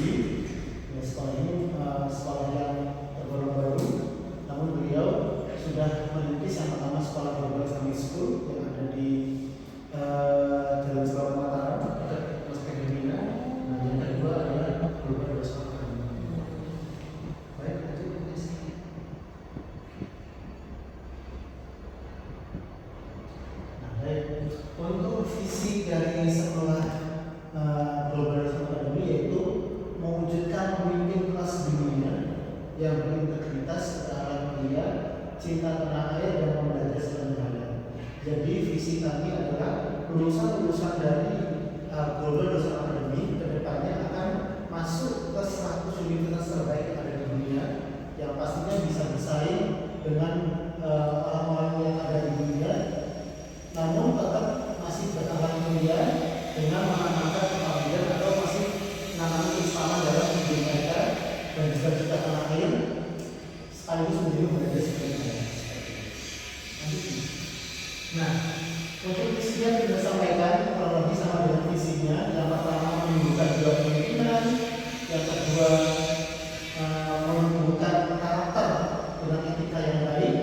Susi. Ya, sekolah ini sekolah yang tergolong baru, namun beliau sudah merintis yang pertama sekolah Global Islamic School yang ada di Jalan Selamat Mataram, dekat Mas Kedemina. Nah, yang kedua adalah Global Islamic Academy. Baik, lanjut please. Nah, baik, untuk visi dari sekolah Global Islamic Academy yaitu mewujudkan pemimpin kelas dunia yang berintegritas, keterampilan mulia, cinta tanah air dan membelajar segalanya. Jadi visi kami adalah lulusan-lulusan dari Global Islamic Academy kedepannya akan masuk ke 100 universitas terbaik yang ada di dunia, yang pastinya bisa bersaing dengan orang-orang yang ada di dunia, namun tetap masih bertahan mulia dengan mengangkat kepabilan atau masih menanam keislaman dalam hidup mereka dan juga cita tanah air sekaligus menjadi budaya sebenarnya. Nah, untuk visinya sudah sampaikan kronologi sama dengan visinya. Yang pertama menumbuhkan dua pemimpinan, yang kedua menumbuhkan karakter dengan etika yang baik,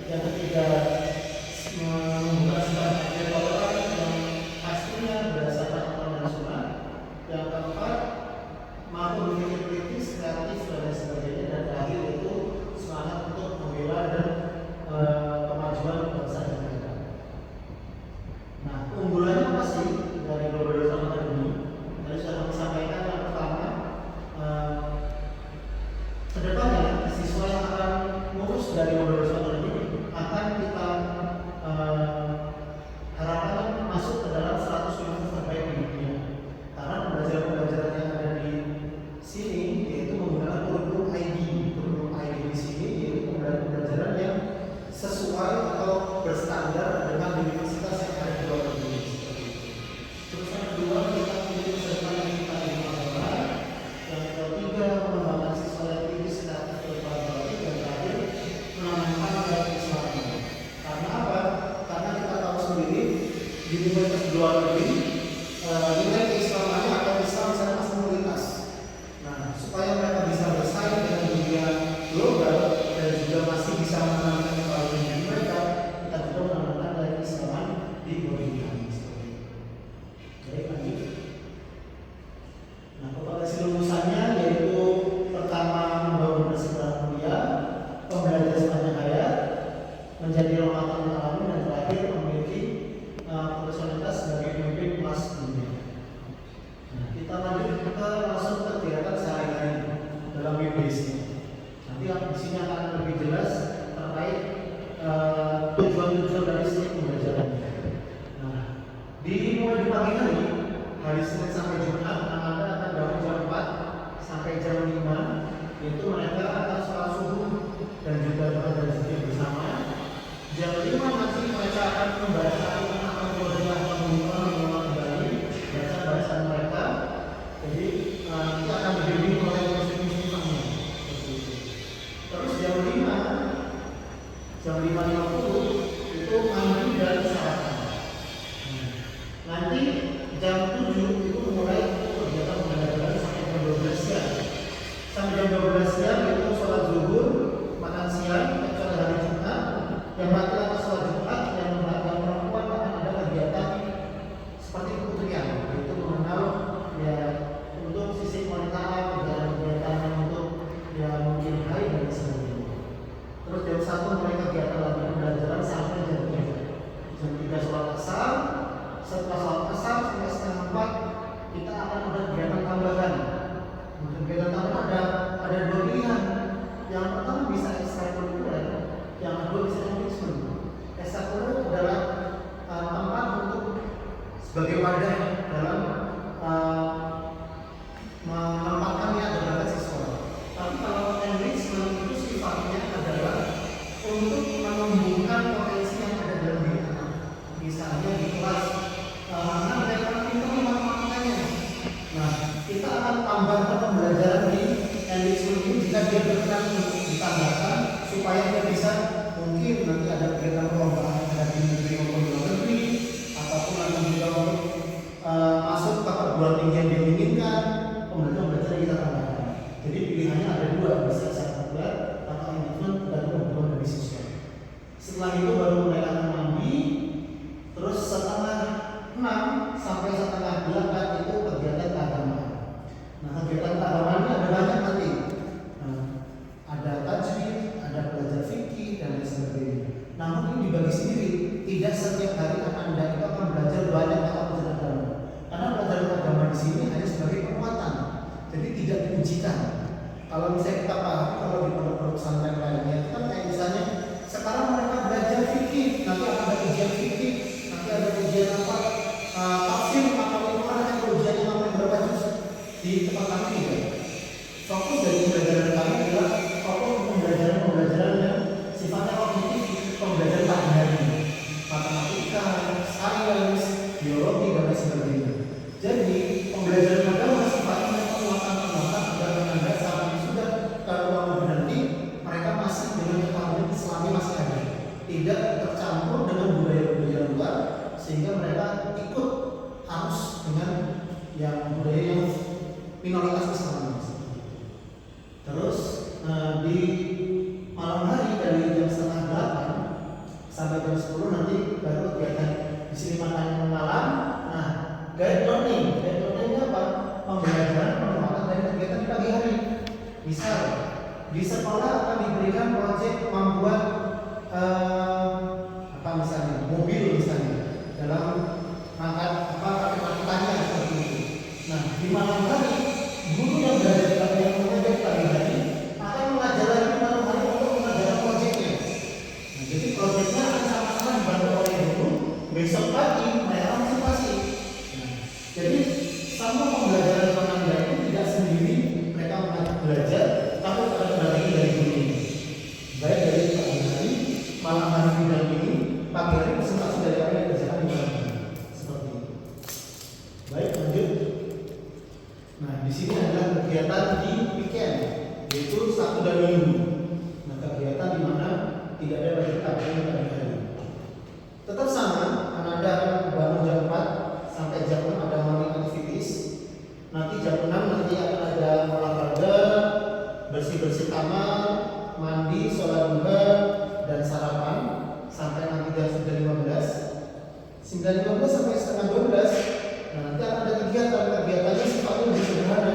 yang ketiga menumbuhkan sifat toleran yang pastinya berdasarkan Al-Quran dan Sunnah, yang keempat mampu berpikir kritis, kreatif dan lain sebagainya, dan terakhir itu semangat untuk membela dan kemajuan bangsa dan negara. Nah, unggulannya apa sih dari Global Islamic Academy? Tadi sudah kami sampaikan yang pertama, kedepannya siswa yang akan lulus dari Global Islamic Academy akan kita harapkan masuk ke dalam 100 universitas terbaik di dunia. Karena pembelajaran-pembelajaran yang ada di sini yaitu menggunakan kurikulum ID. Kurikulum ID di sini yaitu pembelajaran yang sesuai atau berstandar dengan universitas yang ada di luar negeri. Terus yang kedua, kita memiliki peserta yang kita agama. Yang ketiga, mengembangkan siswa yang kritis, kreatif, berpengalaman, dan terakhir menanamkan nilai keislaman. Karena apa? Karena kita tahu sendiri di universitas di luar negeri nilai keislamannya atau Islam sangat minoritas. Nah, supaya mereka bisa bersaing dengan dunia global dan juga masih bisa menanamkan kebaikan mereka, kita juga menanamkan nilai keislaman di dunia. Baik, lanjut. Nah, propagasi lulusannya yaitu pertama membangun persatuan mulia, pembelajaran sepanjang hayat, menjadi rahmatan lil alamin, dan terakhir memiliki profesionalitas sebagai pemimpin kelas dunia. Nah, kita lanjut langsung ke kegiatan sehari-hari dalam WBS. Nanti di sini akan lebih jelas terkait tujuan-tujuan dari setiap pembelajaran. Nah, mulai di pagi hari Senin sampai Jumat, anak-anak akan bangun jam 4 sampai jam 5, yaitu mereka akan sholat subuh dan juga doa dan zikir bersama. Jam 5 nanti mereka akan membaca mengulang kembali bacaan mereka. Jadi kita akan dibimbing oleh muslim-muslim imamnya. Terus jam 5.50 itu mandi dan sarapan. Nanti jam 7 itu mulai kegiatan pembelajaran sampai jam 12 siang. Sampai jam 12 siang itu sholat zuhur, makan siang, kecuali hari Jumat. Yang laki-laki sholat Jumat, yang perempuan akan ada kegiatan seperti keputrian, yaitu mengenal ya untuk sisi wanita, kegiatan untuk ya mungkin haid dan sebagainya. Terus jam 1 mulai kegiatan lagi pembelajaran sampai jam 3. Jam 3 sholat asar. Setelah sholat asar sampai setengah 4 kita akan ada kegiatan tambahan. Untuk kegiatan tambahan ada dua pilihan. Yang pertama bisa ekstrakurikuler, yang kedua bisa enrichment. Ekstrakurikuler adalah tempat untuk sebagai wadah dalam menempatkan niat dan bakat siswa. Tapi kalau enrichment itu sifatnya adalah untuk menumbuhkan potensi yang ada dalam diri anak. Misalnya di kelas mana mereka pintar matematikanya. Nah, kita akan tambahkan pembelajaran di enrichment ini jika dia berkenan untuk ditambahkan supaya dia bisa mungkin nanti ada kegiatan perlombaan dari negeri maupun luar negeri, ataupun nanti juga untuk masuk ke perguruan tinggi yang dia inginkan. Pembelajaran kita tambahkan. pendidikan. Kalau misalnya kita paham, kalau di pondok pesantren lainnya itu kan kayak misalnya sekarang mereka belajar fikih, nanti ada ujian fikih, nanti ada ujian apa tafsir atau itu ada ujian yang sampai berapa juz. Di tempat kami tidak. Fokus dari pembelajaran kami adalah fokus pembelajaran yang sifatnya objektif, pembelajaran pagi hari, matematika, sains, biologi dan lain sebagainya. Jadi pembelajaran agama sifatnya penguatan agar Anda sampai sudah kalau nanti mereka masih dengan ketahuan Islami masih ada, tidak tercampur dengan budaya-budaya luar sehingga mereka ikut harus dengan yang budaya yang minoritas Islam. Terus di malam hari dari jam 7:30 sampai jam 10 nanti baru kegiatan di sini makan malam. Nah, guide learning apa? Pembelajaran pengembangan dari kegiatan di pagi hari. Misal di sekolah akan diberikan proyek membuat apa misalnya mobil misalnya dalam angkat apa matematikanya seperti itu. Nah, di malam hari guru yang berada di bagian mengajar pagi hari akan mengajar lagi malam hari untuk mengerjakan proyeknya. Nah, jadi proyeknya akan sama-sama dibantu oleh guru. Besok pagi mereka observasi. Nah, jadi sama pembelajaran penanda itu tidak sendiri mereka belajar, tapi ada dari guru ini. Baik dari pagi hari, malam hari didampingi, pagi hari presentasi dari apa yang dikerjakan di malam hari. Seperti itu. Baik, lanjut. Nah, di sini adalah kegiatan di weekend, yaitu Sabtu dan Minggu. Nah, kegiatan di mana tidak ada bagi tabung pagi hari. Tetap sama, Anda akan bangun jam 4 sampai jam 6 ada morning activities. Nanti jam 6 nanti akan ada olahraga, bersih-bersih kamar, mandi, sholat duha, dan sarapan sampai nanti jam 9.15 sampai setengah 12. Nah, nanti akan ada kegiatannya sifatnya lebih sederhana,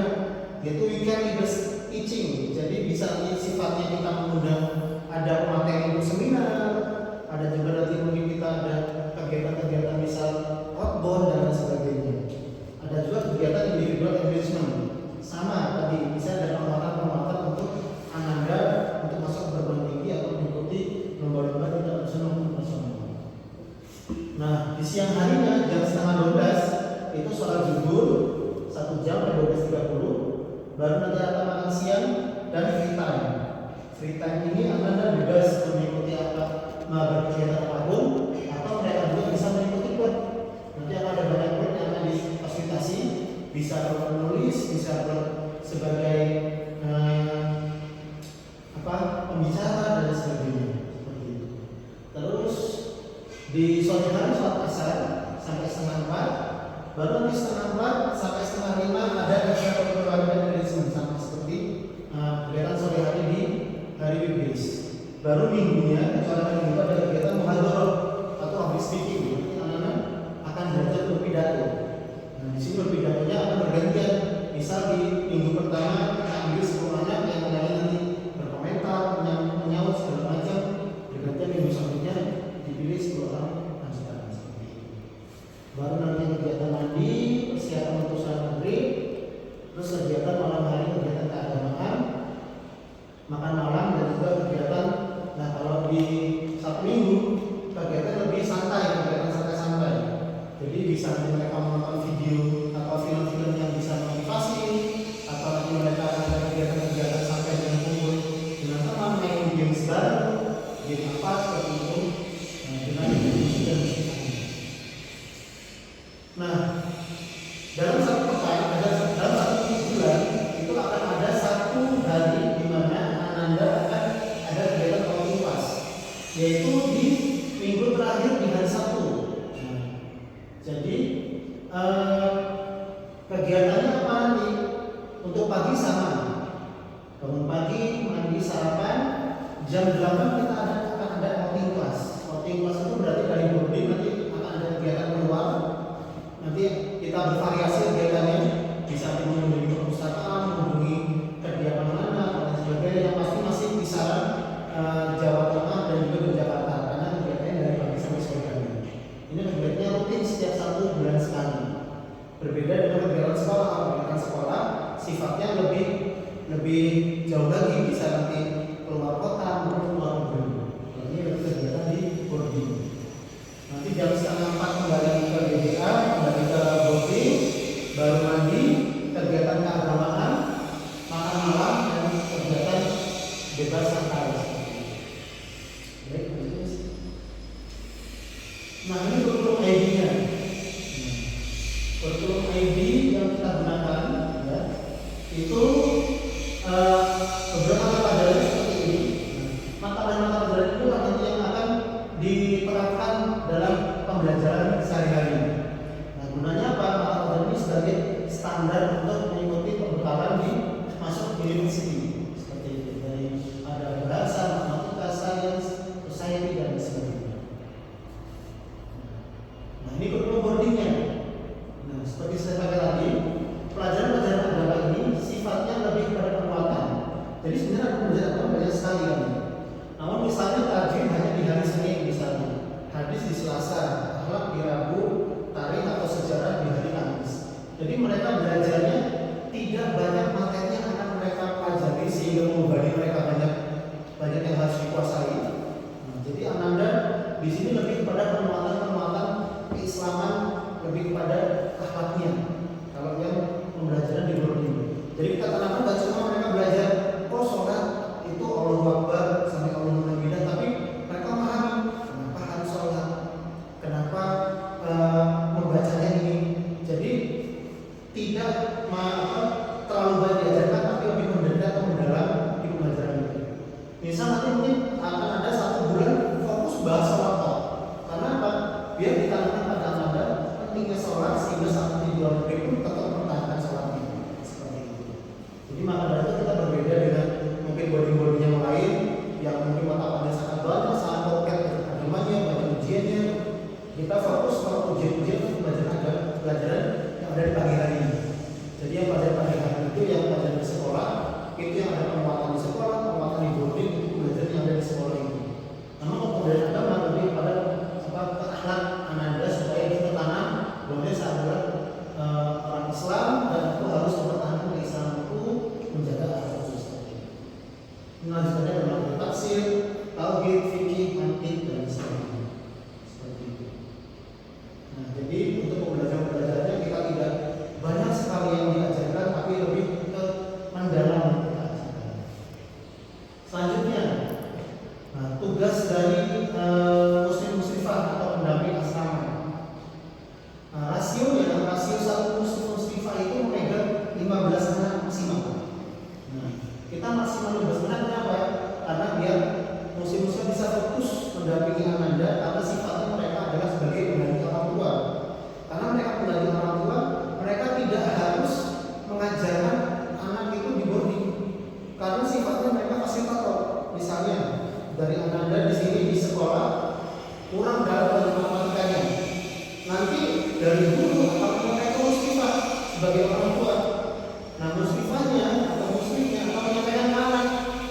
yaitu weekend leaders teaching. Jadi bisa sifatnya kita mengundang ada materi untuk seminar, ada juga nanti mungkin kita ada kegiatan-kegiatan misal outbound dan lain sebagainya. Ada juga kegiatan individual engagement. Sama tadi bisa ada penguatan untuk Anda untuk masuk perguruan tinggi atau mengikuti lomba-lomba internasional. Nah, di siang harinya jam setengah 12 itu sholat zuhur 1 jam dari 12.30, baru nanti akan makan siang dan free time. Free time ini Anda bebas mengikuti apa, mau berkegiatan apapun, atau mereka juga bisa mengikuti klub. Nanti akan ada banyak klub yang akan difasilitasi, bisa menulis, bisa sebagai pembicara dan sebagainya. Seperti itu. Terus di sore hari sholat asar sampai setengah 4, baru nanti setengah 4 sampai setengah 5 ada acara keluarga engagement sama seperti kegiatan sore hari di hari weekdays. Baru minggunya kecuali hari minggu ada kegiatan muhadharah atau public speaking. Nanti anak-anak akan belajar berpidato. Nah, di sini berpidatonya akan bergantian. Misal di minggu pertama kita ambil 10 anak yang lain nanti berkomentar, menyaut segala macam. Bergantian minggu selanjutnya dipilih 10 orang lanjutan. Baru nanti kegiatan mandi, persiapan untuk sholat maghrib, terus kegiatan malam hari, kegiatan keagamaan, makan malam dan juga kegiatan. Nah, kalau di Sabtu Minggu kegiatan lebih santai, kegiatan santai-santai. Jadi bisa mereka menonton video atau film-film yang bisa motivasi, atau nanti mereka ada kegiatan-kegiatan sampai dengan kumpul dengan teman main games baru, game apa seperti itu. Nah, dengan diskusi dan diskusi. Nah, dalam satu pekan, dalam satu bulan itu akan ada satu hari di mana Anda akan ada kegiatan komunitas, yaitu di minggu terakhir di hari Sabtu. Nah, jadi kegiatannya apa nanti? Untuk pagi sama, bangun pagi, mandi, sarapan, jam 8 kita akan ada outing class. Outing class itu berarti dari boarding nanti akan ada kegiatan keluar. Nanti kita bervariasi kegiatannya, bisa mengunjungi perpustakaan, mengunjungi kediaman mana dan sebagainya. Yang pasti masih kisaran Jawa Tengah dan juga Yogyakarta karena kegiatannya dari pagi sampai sore hari. Ini kegiatannya rutin setiap 1 bulan sekali. Berbeda dengan kegiatan sekolah. Kegiatan sekolah sifatnya lebih lebih jauh lagi bisa nanti keluar kota maupun keluar negeri. Nah, ini adalah kegiatan di boarding. Nanti jam 3:30 kembali ke GBA, kembali ke boarding, baru mandi, kegiatan keagamaan, makan malam, dan kegiatan bebas santai. Baik, nah ini kurikulum ID-nya. Kurikulum ID yang kita gunakan, ya, itu beberapa mata pelajaran seperti ini. Mata pelajaran itu nanti yang akan diterapkan dalam pembelajaran sehari-hari. Nah, gunanya apa? Mata pelajaran ini sebagai standar untuk mengikuti pembekalan di masuk university. Seperti itu. Dari ada bahasa, matematika, sains, society, dan sebagainya. Nah, ini kurikulum boardingnya. Nah, seperti saya katakan tadi, pelajaran-pelajaran agama ini sifatnya lebih kepada penguatan. Jadi sebenarnya aku belajar agama banyak sekali kan. Namun misalnya tajwid hanya di hari Senin misalnya, hadis di Selasa, akhlak di Rabu, tarikh atau sejarah di hari Kamis. Jadi mereka belajarnya tidak banyak materi yang akan mereka pelajari sehingga membebani mereka banyak yang harus dikuasai. Nah, jadi Ananda di sini lebih kepada penguatan keislaman, lebih kepada akhlaknya. Kalau yang pembelajaran di boarding, jadi kita tanamkan gak cuma mereka belajar sholat itu Allahu Akbar sampai Allahu Akbar, tapi mereka memahami kenapa harus sholat, kenapa membacanya ini. Jadi tidak terlalu banyak diajarkan, tapi lebih mendalam atau mendalam di pembelajaran itu. Misal nanti mungkin akan ada 1 bulan fokus bahas sholat, karena apa? Biar ditanamkan pada Anda pentingnya sholat sehingga saat di luar negeri pun tetap mempertahankan sholatnya. Seperti itu. Jadi maka dari itu kita berbeda dengan mungkin boarding yang lain yang mungkin mata pelajaran sangat banyak, sangat konkret agamanya, banyak ujiannya. Kita fokus kalau ujian-ujian itu pelajaran yang ada di pagi hari. Jadi yang pelajaran pagi hari itu yang pelajaran di sekolah, itu yang ada penguatan di sekolah, penguatan di boarding itu belajar yang ada di sekolah itu. Namun kalau pelajaran agama lebih pada akhlak Ananda supaya kita tanam bahwa saya adalah orang Islam dan aku harus mempertahankan keislamanku, menjaga akhlak seperti itu. Lanjutannya adalah tafsir, tauhid, fikih, mantiq, dan sebagainya. Seperti itu. Nah, jadi untuk pembelajaran-pembelajarannya kita tidak banyak sekali yang diajarkan, tapi lebih ke mendalam yang kita ajarkan. Selanjutnya, nah, tugas dari muslim-muslimah atau pendamping asrama. Nah, rasio 1 muslim-muslimah itu memegang 15 anak maksimal. Nah, kita maksimal 15 anak kenapa? Karena biar muslim-muslimah bisa fokus mendampingi Ananda, karena sifatnya mereka adalah sebagai pendamping orang tua. Karena mereka pendamping orang tua, mereka tidak harus mengajarkan anak itu di boarding, karena sifatnya mereka fasilitator. Misalnya dari Ananda di sini di sekolah kurang dalam matematikanya, nanti dari guru akan menyampaikan muslimah sebagai orang tua. Nah, muslimahnya atau muslimnya akan menyampaikan ke anak,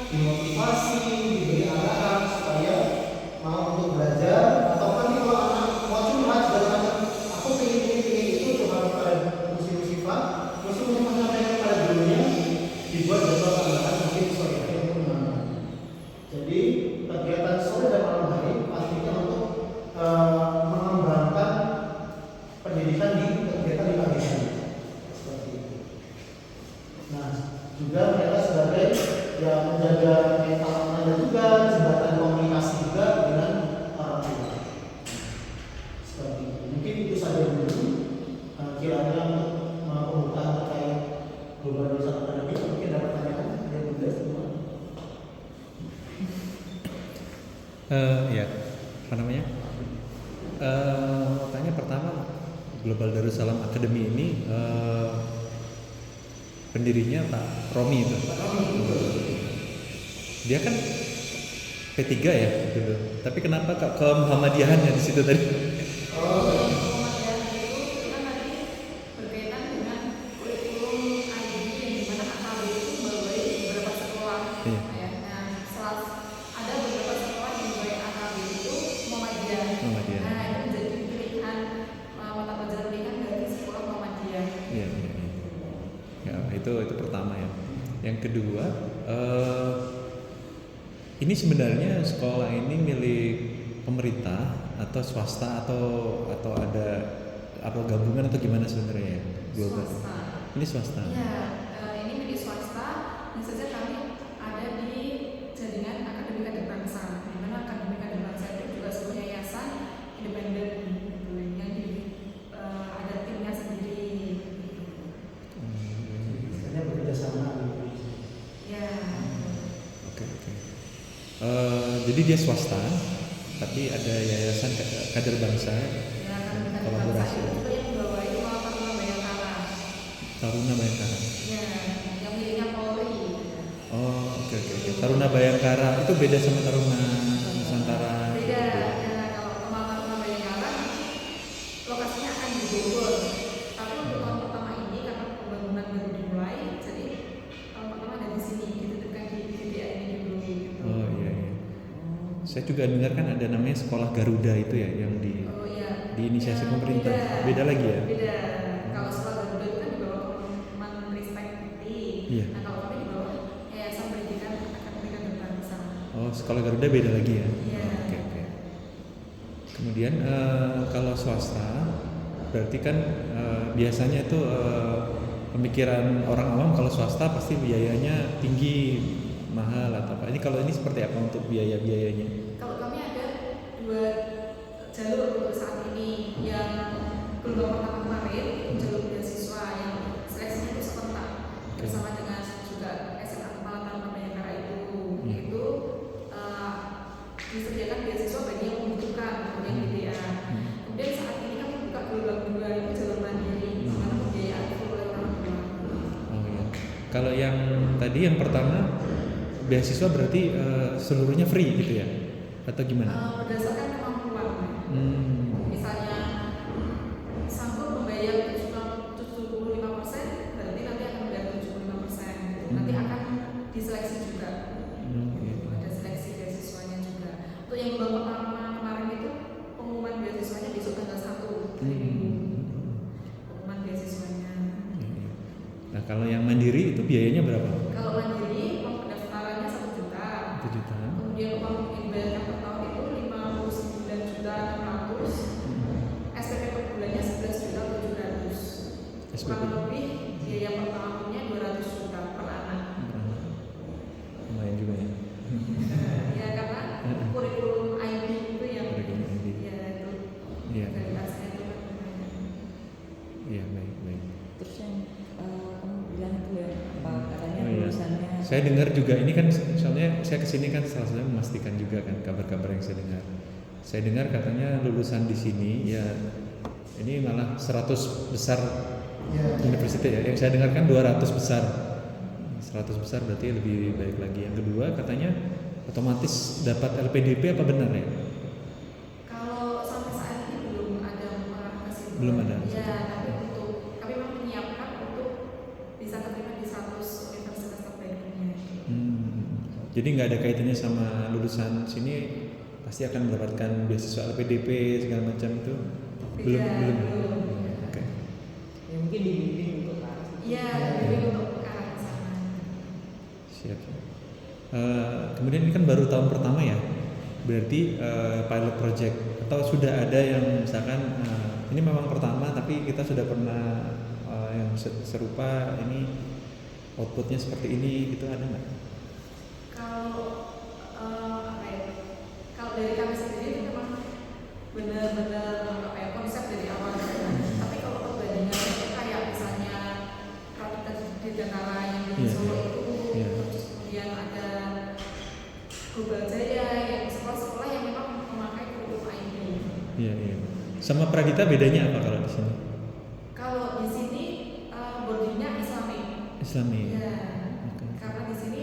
dimotivasi, diberi arahan supaya mau untuk belajar. Atau nanti kalau anak mau curhat segala macam, aku pengen itu, coba kepada muslimah menyampaikan kepada gurunya, dibuat jadwal tambahan mungkin sore hari untuk menambah. Jadi kegiatan sore dan malam hari pastinya untuk mengembangkan pendidikan di kegiatan di pagi hari. Seperti itu. Nah, juga mereka sebagai yang menjaga mental Anda juga, jembatan komunikasi juga dengan orang tua. Seperti itu. Mungkin itu saja dulu kiranya untuk pembukaan terkait globalisasi akademik. Mungkin ada pertanyaan yang mudah semua. Ya, apa namanya? Tanya pertama, Global Darussalam Academy ini pendirinya Pak Romi itu. Dia kan P3 ya dulu. Tapi kenapa ke Muhammadiyahannya di situ tadi? Itu pertama ya. Yang kedua, ini sebenarnya sekolah ini milik pemerintah atau swasta atau ada atau gabungan atau gimana sebenarnya? Swasta. Ini swasta. Ya, ini milik swasta. Yang saja kami ada di jaringan Akademi Kader Bangsa. Di mana Akademi Kader Bangsa itu juga sebuah yayasan independen gitu, yang ada timnya sendiri. Istilahnya bekerja sama gitu. Ya. Oke. Jadi dia swasta, tapi ada yayasan kader bangsa. Ya, Akademi Kader Bangsa Kolaborasi. itu juga yang membawahi Taruna Bayangkara. Taruna Bayangkara. Ya, yang miliknya Polri. Oh, oke. Taruna Bayangkara itu beda sama Taruna Nusantara. Beda. Ya, kalau Kemang Taruna Bayangkara lokasinya akan di Bogor. Tapi untuk tahun pertama ini karena pembangunan baru dimulai, jadi tahun pertama ada di sini, gitu dekat di GDA ini dulu. Gitu. Oh iya. Saya juga dengar kan ada namanya sekolah Garuda itu ya yang Oh iya. diinisiasi Ya, pemerintah. Beda lagi ya? Beda. Kalau sekolah Garuda itu kan di bawah Kemenristek Dikti. Iya. Nah kalau kami di bawah Yayasan Pendidikan Akademi Kader Bangsa. Oh, sekolah Garuda beda lagi ya? Iya. Oke. Kemudian kalau swasta berarti kan biasanya itu pemikiran orang awam kalau swasta pasti biayanya tinggi, mahal atau apa. Ini kalau ini seperti apa untuk biayanya? Kalau kami ada 2 jalur untuk saat ini. Yang gelombang pertama kemarin itu jalur beasiswa yang seleksinya itu serentak bersama dengan juga SMA Kepala Taruna Bayangkara itu. Itu disediakan beasiswa bagi yang membutuhkan yang GDA. Kemudian saat ini kami buka gelombang 2 itu jalur mandiri, di mana pembiayaan itu oleh orang tua. Oh iya. Kalau yang tadi yang pertama beasiswa berarti seluruhnya free gitu ya? Atau gimana? Berdasarkan kemampuan. Misalnya sanggup membayar 75%, berarti nanti akan membayar 75%. Nanti akan diseleksi juga. Ada seleksi beasiswanya juga. Untuk yang gelombang pertama kemarin itu pengumuman beasiswanya besok tanggal 1 hari Minggu. Pengumuman beasiswanya. Nah kalau yang mandiri itu biayanya berapa? Kalau mandiri uang pendaftarannya 1 juta. 1 juta. Kemudian uang yang dibayarkan per tahun itu 59.600.000. SPP per bulannya 11.700.000. SPP. Kurang lebih biaya per tahunnya 200 juta per anak. Lumayan juga ya. Ya karena kurikulum IB itu yang Kurikulum IB. ya itu Iya. kualitasnya itu kan lumayan. Iya baik. Terus yang kamu bilang itu ya apa katanya Oh, iya. lulusannya Saya dengar juga ini kan soalnya saya kesini kan salah satunya memastikan juga kan kabar-kabar yang saya dengar. Saya dengar katanya lulusan di sini ya ini malah 100 besar Ya. universitas ya. Yang saya dengar kan 200 besar. 100 besar berarti lebih baik lagi. Yang kedua katanya otomatis dapat LPDP apa benar ya? Kalau sampai saat ini belum ada mengarah ke situ. Belum ada. Ya, tapi untuk kami memang menyiapkan untuk bisa terima di 100 universitas terbaik dunia. Jadi nggak ada kaitannya sama lulusan sini pasti akan mendapatkan beasiswa LPDP segala macam itu? Belum. Oke. ya mungkin dibimbing untuk ke arah situ. Iya, jadi untuk ke arah ke sana. Siap. Kemudian ini kan baru tahun pertama ya, berarti pilot project atau sudah ada yang misalkan ini memang pertama tapi kita sudah pernah yang serupa ini outputnya seperti ini gitu ada nggak? Kalau apa ya? Kalau dari kami sendiri itu memang benar-benar apa ya konsep dari awal. Tapi kalau perbandingan itu kayak misalnya Kapita di Jakarta yang di Iya. Solo itu, Iya. terus kemudian ada Global Jaya yang sekolah-sekolah yang memang memakai kurikulum IB. Iya. Sama Pradita bedanya apa kalau di sini? Kalau di sini boardingnya Islami. Islami. Ya, Oke. karena di sini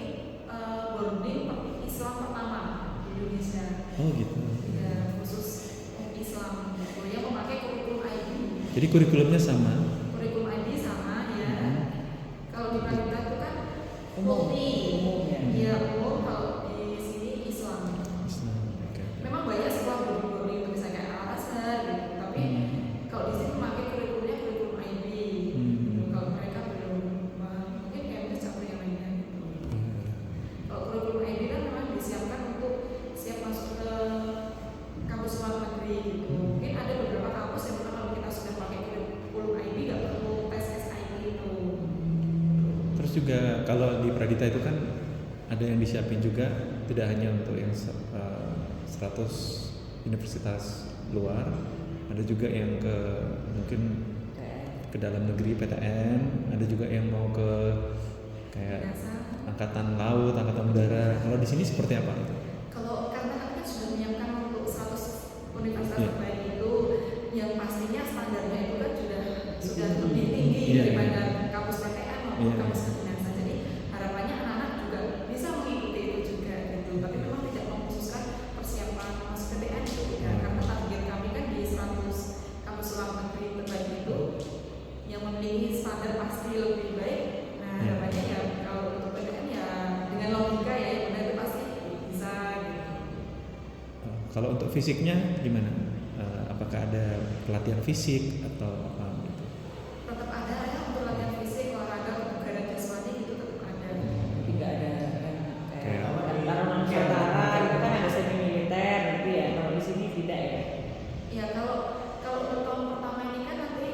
boarding Islam pertama di Indonesia. Oh gitu. Ya, khusus Islam gitu, yang memakai kurikulum IB. Jadi kurikulumnya sama. Kurikulum IB sama ya. Kalau di Pradita itu kan Umum. multi. Umum, ya. Iya, umum. Kalau di sini Islam. Islam. Oke. Memang banyak sekolah boarding itu bisa kayak Al Azhar gitu, tapi kalau di sini memakai kurikulumnya kurikulum IB. Gitu. Kalau mereka belum mungkin kayak mencapai yang lainnya. Gitu. Terus juga kalau di Pradita itu kan ada yang disiapin juga, tidak hanya untuk yang 100 universitas luar, ada juga yang ke mungkin ke dalam negeri PTN, ada juga yang mau ke kayak angkatan laut, angkatan udara. Kalau di sini seperti apa? Kalau karena kami kan sudah menyiapkan untuk 100 universitas Iya. terbaik itu, yang pastinya standarnya itu kan sudah lebih tinggi Iya, daripada kampus PTN maupun Iya. kampus kedinasan. Jadi harapannya anak-anak juga bisa mengikuti itu juga gitu. Tapi memang tidak mengkhususkan persiapan masuk PTN itu ya, karena target kami kan di 100 kampus luar negeri terbaik itu yang memiliki standar pasti lebih baik. Nah Iya. harapannya ya kalau untuk PTN ya dengan logika ya yang benar itu pasti bisa gitu. Kalau untuk fisiknya gimana? Apakah ada pelatihan fisik atau apa gitu? Tetap ada ya untuk latihan fisik, olahraga, kebugaran jasmani gitu tetap ada. Jadi nggak ada kan Kayak- kayak Taruna Nusantara itu kan ada semi militer gitu ya. Kalau di sini tidak ya. Ya kalau untuk tahun pertama ini kan nanti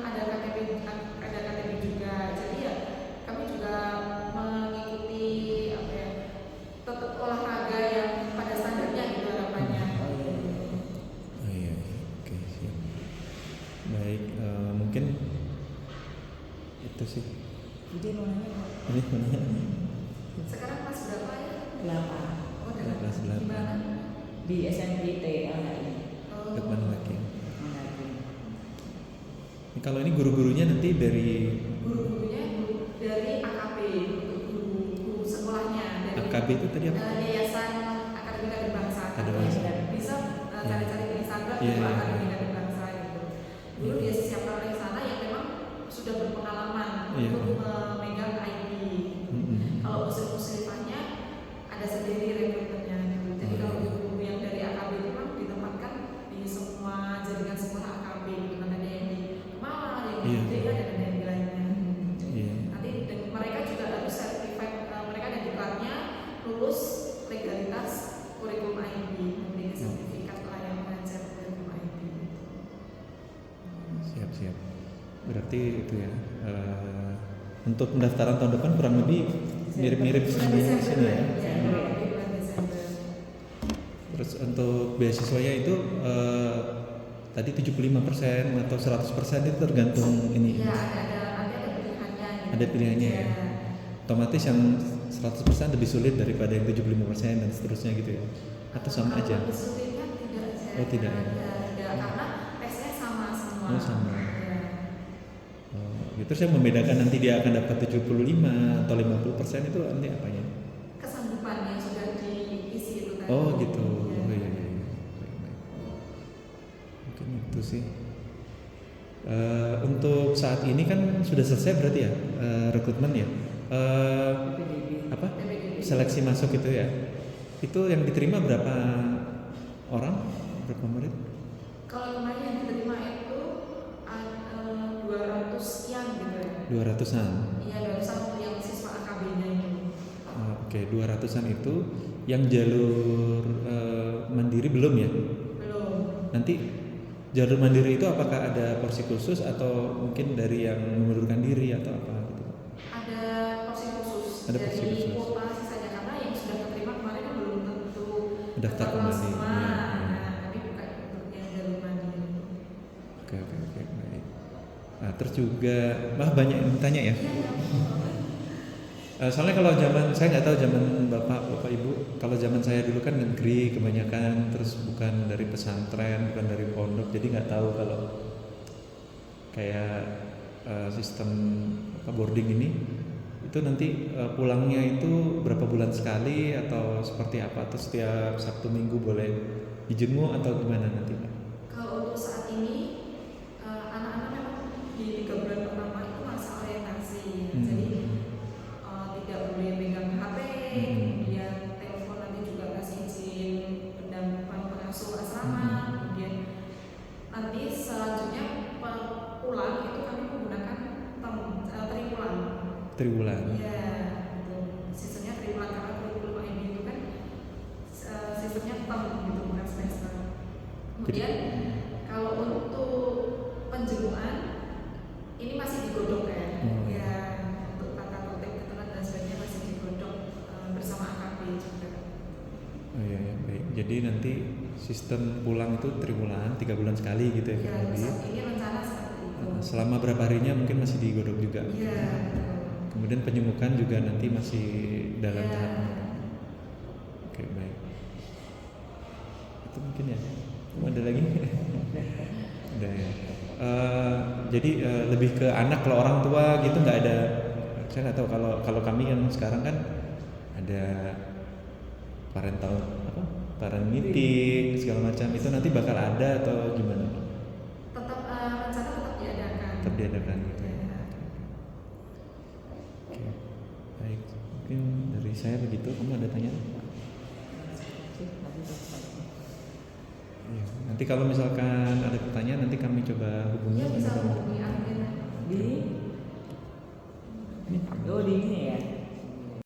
ada KTP juga. Jadi ya kami juga mengikuti apa ya, tetap olahraga yang pada standarnya gitu harapannya. Oh iya. Oh iya, oke siap. Baik, mungkin itu sih. Jadi mau nanya Pak? Ini mana? Sekarang kelas berapa ya? 8 Oh, dalam Kelas 8. gimana? di SMPT LHI. Oh, Dekat mana lagi? LHI. Ini kalau ini guru-gurunya nanti dari guru-gurunya dari AKB, guru sekolahnya dari AKB itu tadi apa? Yayasan Akademi Kader Bangsa. Kader Bangsa. Bisa cari-cari di Instagram Iya, itu iya, Akademi iya. Kader Bangsa gitu. Dulu dia siapkan oleh sana yang memang sudah berpengalaman Iya. untuk memegang ID. Mm-mm. Kalau muslimahnya ada sendiri rekruternya gitu. Jadi Oh, kalau iya. guru yang dari AKB itu memang ditempatkan di semua jaringan sekolah AKB gitu. Kan ada yang di Malang, ada yang di Iya. Jaya, dan ada yang di lainnya. Iya. Nanti mereka juga harus sertifikat, mereka ada diklatnya lulus legalitas kurikulum ID, memiliki sertifikat layak mengajar kurikulum ID. Siap. Berarti itu ya. Untuk pendaftaran tahun depan kurang lebih mirip-mirip Bulan sama di sini ya. kurang lebih bulan Desember. Terus untuk beasiswanya itu tadi 75% atau 100% itu tergantung ini. Iya, nanti ada pilihannya. Gitu. Ada pilihannya ya. Otomatis yang 100% lebih sulit daripada yang 75% dan seterusnya gitu ya. Atau sama Kalau aja? lebih sulitnya tidak sih. Oh, tidak ya? Tidak, karena tesnya sama semua. Oh, sama. Iya. Oh, gitu. Terus yang membedakan nanti dia akan dapat 75 atau 50% itu nanti apanya? Kesanggupan yang sudah diisi itu tadi. Oh gitu. Iya. Oh iya. Baik. Mungkin itu sih. Untuk saat ini kan sudah selesai berarti ya rekrutmen ya. PDB. Apa? PPDB. Seleksi masuk itu ya. Itu yang diterima berapa orang? Berapa murid? Kalau kemarin yang diterima itu 200 sekian gitu ya. 200-an. Iya, 200-an untuk yang siswa AKB-nya itu. Oke, 200-an itu yang jalur mandiri belum ya? Belum. Nanti jalur mandiri itu apakah ada porsi khusus atau mungkin dari yang mengundurkan diri atau apa gitu? Ada porsi khusus Ada porsi dari khusus. kuota sisanya karena yang sudah keterima kemarin kan belum tentu Daftar terkeluar kembali, semua. iya, iya. Nah, kami buka untuk yang jalur mandiri. Oke, baik. Nah, terus juga banyak yang tanya ya. Soalnya kalau zaman saya nggak tahu zaman bapak ibu. Kalau zaman saya dulu kan negeri kebanyakan, terus bukan dari pesantren, bukan dari pondok, jadi nggak tahu kalau kayak sistem boarding ini itu nanti pulangnya itu berapa bulan sekali atau seperti apa, atau setiap Sabtu Minggu boleh dijenguk atau gimana nanti Pak? Kalau untuk saat ini anak-anak memang di 3 bulan pertama itu masa orientasi. Jadi tidak boleh megang HP, kemudian telepon nanti juga kasih izin pengasuh asrama, kemudian nanti selanjutnya pulang itu kami menggunakan triwulan. Triwulan. Iya, gitu. Sistemnya triwulan karena kurikulum ID itu kan sistemnya term gitu bukan semester. Kemudian kalau untuk penjemukan ini masih digodok ya. Ya, untuk tata tertib Jadi nanti sistem pulang itu triwulan 3 bulan sekali gitu ya Ya, kurang lebih. saat ini rencana seperti itu. Selama berapa harinya mungkin masih digodok juga. Iya, betul. Kemudian penyembuhan juga nanti masih dalam Iya. tahap. Oke, baik. Itu mungkin ya. Ada lagi? Udah ya. Jadi lebih ke anak, kalau orang tua gitu nggak ada. Saya nggak tahu, kalau kami yang sekarang kan ada parental parent meeting segala macam, itu nanti bakal ada atau gimana? Tetap rencana tetap diadakan. Tetap diadakan gitu ya. Iya. Oke. Baik, mungkin dari saya begitu. Kamu ada tanya? Iya. Nanti kalau misalkan ada pertanyaan, nanti kami coba hubungi. Ya bisa hubungi admin. Di ini ya.